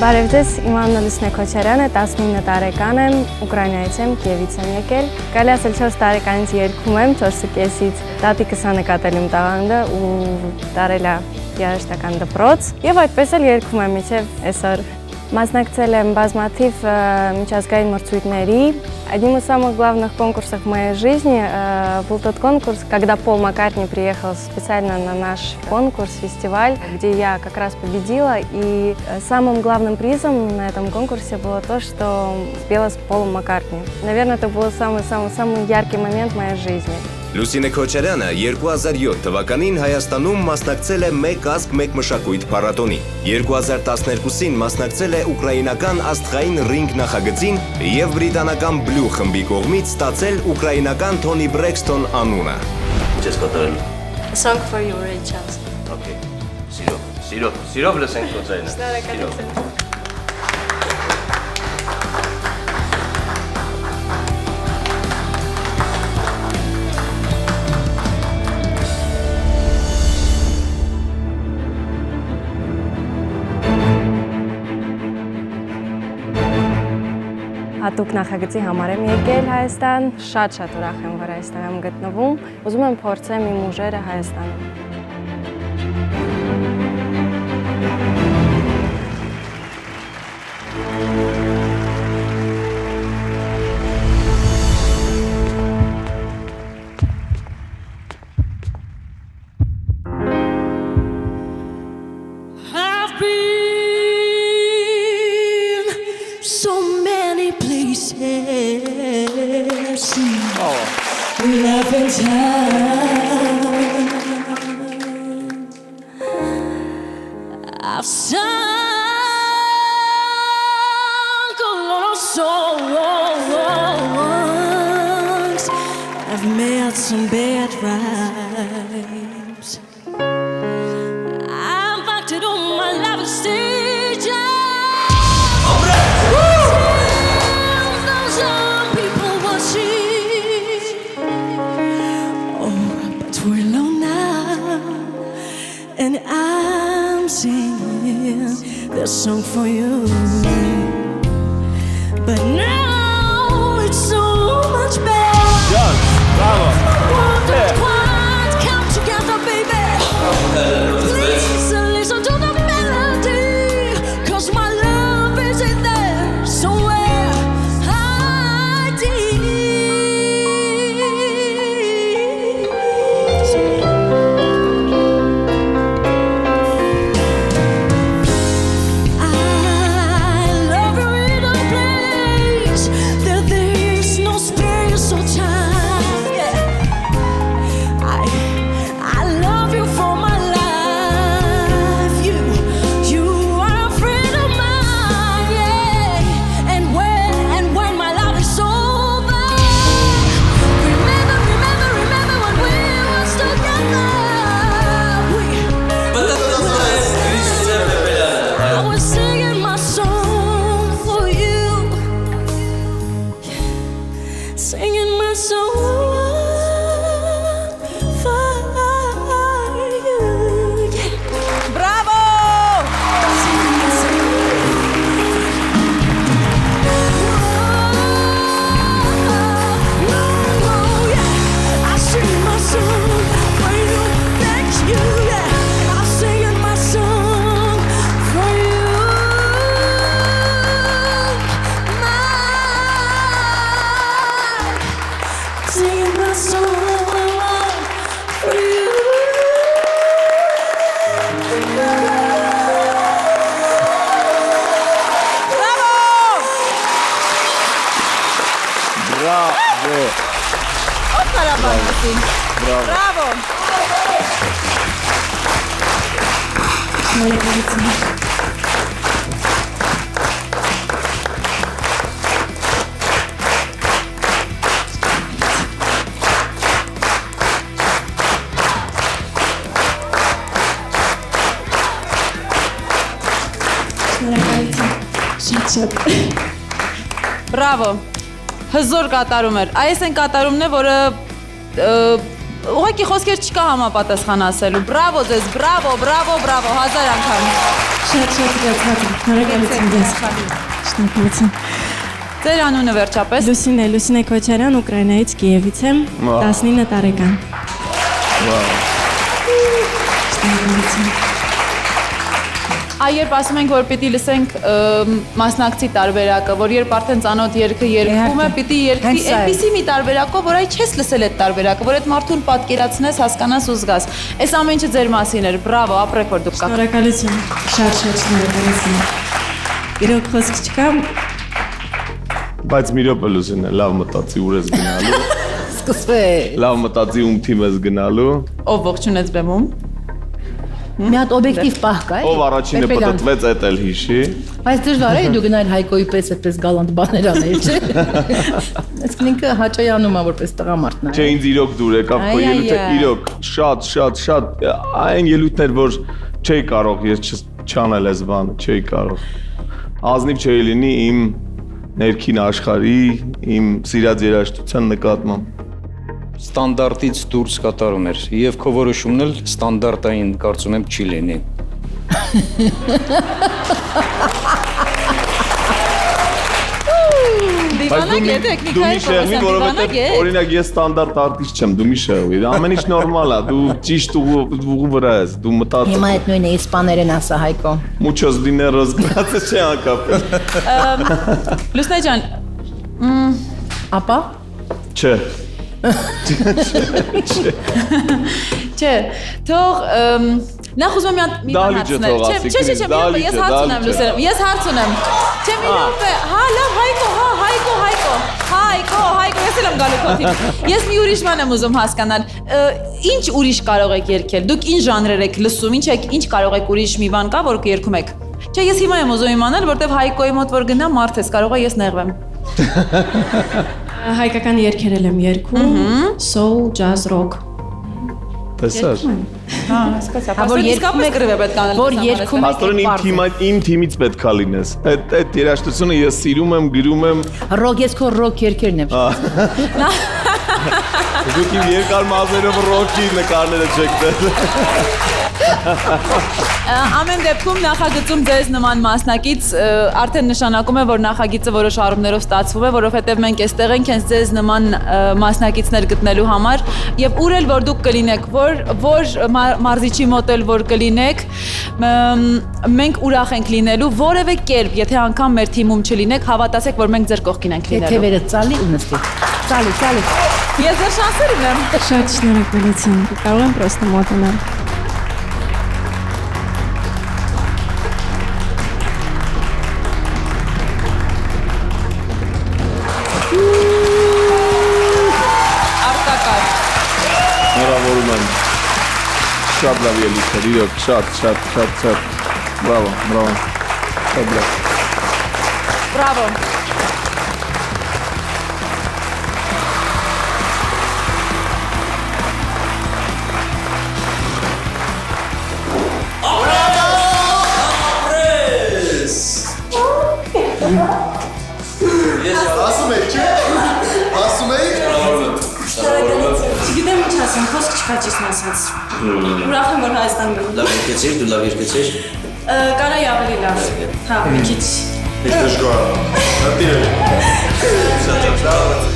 Բարև ձեզ, իմ անունը Լուսինե Քոչարյան է, 19 տարեկան եմ, Ուկրաինայից եմ, Կիևից եմ եկել։ Կարելի ասել 4 տարեկանից երգում եմ, 4.5-ից տատիկս ա նկատել իմ տաղանդը ու տարել ա երաժշտական դպրոց եւ այդպես էլ երգում եմ մինչեւ այսօր։ Մասնակցել եմ բազմաթիվ միջազգային մրցույթների. Одним из самых главных конкурсов в моей жизни был тот конкурс, когда Пол Маккартни приехал специально на наш конкурс, фестиваль, где я как раз победила. И самым главным призом на этом конкурсе было то, что спела с Полом Маккартни. Наверное, это был самый яркий момент в моей жизни. Լուսինե Քոչարյանը 2007 թվականին Հայաստանում մասնակցել է «Մեկ ազգ, մեկ մշակույթ» փառատոնի։ 2012-ին մասնակցել է ուկրաինական աստղային ռինգ նախագծին եւ բրիտանական Blue խմբի կողմից ստացել ուկրաինական Toni Braxton անունը։ Ինչ ես կատարել։ A song for you, Ray Charles. Okay. Սիրով լսենք քո ձայնը։ Շնորհակալություն։ Հատուկ նախագծի համար եմ եկել Հայաստան, շատ ուրախ եմ, որ այստեղ եմ գտնվում, ուզում եմ փորձեմ իմ ուժերը Հայաստանում։ Love and time. I've sung a lot of songs. I've made some bad rhymes. I've acted on my love stage. We're alone now, and I'm singing this song for you. But now it's so much better. Yes, bravo. Quite come together, baby. Please listen to the melody, 'cause my love is in there somewhere. Singing my song for you. Yeah. Bravo! I sing my song for you, thank you. Yeah. I'm singing my song for you. Singing my song for you. Bravo! Bravo. Bravo! Բրավո, հզոր կատարում էր, այս են կատարումն է, որը ուղղակի խոսքեր չկա համապատասխան ասելու։ Բրավո ձեզ, բրավո, բրավո, բրավո, 1000 անգամ։ Շատ շնորհակալություն ձեզ։ Շնորհակալություն։ Ձեր անունը վերջապես։ Լուսինե Քոչարյան, Ուկրաինայից, Կիևից եմ, 19 տարեկան։ Երբ ասում ենք, որ պիտի լսենք մասնակցի տարբերակը, որ երբ արդեն ծանոթ երգը երգվում է, պիտի երգվի այնպիսի մի տարբերակով, որ այ չես լսել այդ տարբերակը, որ այդ մարդուն պատկերացնես, հասկանաս ու զգաս։ Այս ամեն ինչը ձեր մասին էր, բրավո, ապրեք, որ դուք կաք։ Շնորհակալություն, շատ շնորհակալություն։ Իրոք խոսք չկա։ Բայց մի րոպե Լուսինե, լավ մտածի ուր ես գնալու։ Սկսվեց։ Լավ մտածի ում թիմ ես գնալու։ Ով ողջունեց բեմում։ Մի հատ օբյեկտիվ պահ կա։ Ով առաջինը պատտվեց, այդ էլ հիշի։ Բայց դժվար է դու գնալ Հայկոյի պես այդպես գալանտ բաներ անել, չէ՞։ Այսինքն ինքը հաճայանում է որպես տղամարդ նա։ Չէ, ինձ իրոք դուր եկավ քո ելույթը, իրոք շատ այն ելույթներ, որ չէի կարող ես չանել այս բանը, չէի կարող։ Ազնիվ չէի լինի իմ ներքին աշխարհի, իմ սիրած երաժշտության նկատմամբ։ Ստանդարտից դուրս կատարում էր եւ քո որոշումն էլ ստանդարտային կարծում եմ չի լինի։ Դիվանակ է տեխնիկայի որովհետեւ օրինակ ես ստանդարտ արտիստ չեմ, դու մի շեղվի։ Ամեն ինչ նորմալ է, դու ճիշտ ուղու վրա ես, դու մտածում։ Հիմա այդ նույնը իսպաներեն ասա Հայկո։ Muchos dineros gracias չէ անկապ։ Լուսնե ջան, Ապա Չէ։ Չէ, թող նախ ուզում եմ մի բան հարցնել։ Չէ, ես հարց ունեմ Լուսինե, ես հարց ունեմ։ Չէ, մի րոպե, հա, լավ, Հայկո, ես էլ եմ գալու քոթի։ Ես մի ուրիշ բան եմ ուզում հասկանալ։ Ինչ ուրիշ կարող եք երգել։ Դուք ինչ ժանրեր եք լսում, ինչ կարող եք ուրիշ մի բան կա, որ երգում եք։ Չէ, ես հիմա եմ ուզում իմանալ, որտեվ Հայկոյի մոտ որ գնամ, մարդ ես, կարող է ես նեղվեմ։ Հայկական երգերել եմ երգում, soul, jazz, rock։ Տեսա։ Հա, հասկացա։ Որ իսկապես գրվե պետք անել։ որ երգում Աստորեն իմ թիմից պետքա լինես։ Այդ երաժշտությունը ես սիրում եմ, գրում եմ։ ռոք ես քո ռոք երգերն եմ։ Դուք իմ երկար մազերով ռոքի նկարները չեք դել։ Ամեն դեպքում նախագծում ձեզ նման մասնակից արդեն նշանակում է, որ նախագիծը որոշ առումներով ստացվում է, որովհետև մենք այստեղ ենք հենց ձեզ նման մասնակիցներ գտնելու համար եւ ուր էլ որ դուք կլինեք, որ մարզիչի մոտ էլ որ կլինեք, մենք ուրախ ենք լինելու որևէ կերպ, եթե անգամ մեր թիմում չլինեք, հավատացեք, որ մենք ձեր կողքին ենք լինելու։ Թևերը ծալի ու նստի։ Ծալի։ Ես ձեր շանսեր ունեմ։ Շատ շնորհակալություն։ Կարող եմ պրոստը մոտենալ։ Հնարավորում եմ շատ լավ ելույթներ, իրոք շատ բրավո, շատ լավ։ Բրավո։ Չգիտեմ ինչ ասեմ, խոսք չկա ճիշտ ասած։ Ուրախ եմ, որ Հայաստան գնում։ Լավ երկեցիր, դու լավ երկեցիր։ Կարայի ավելի լավ։ Հա, մի քիչ։ Դժգոհ։ Հատիրը։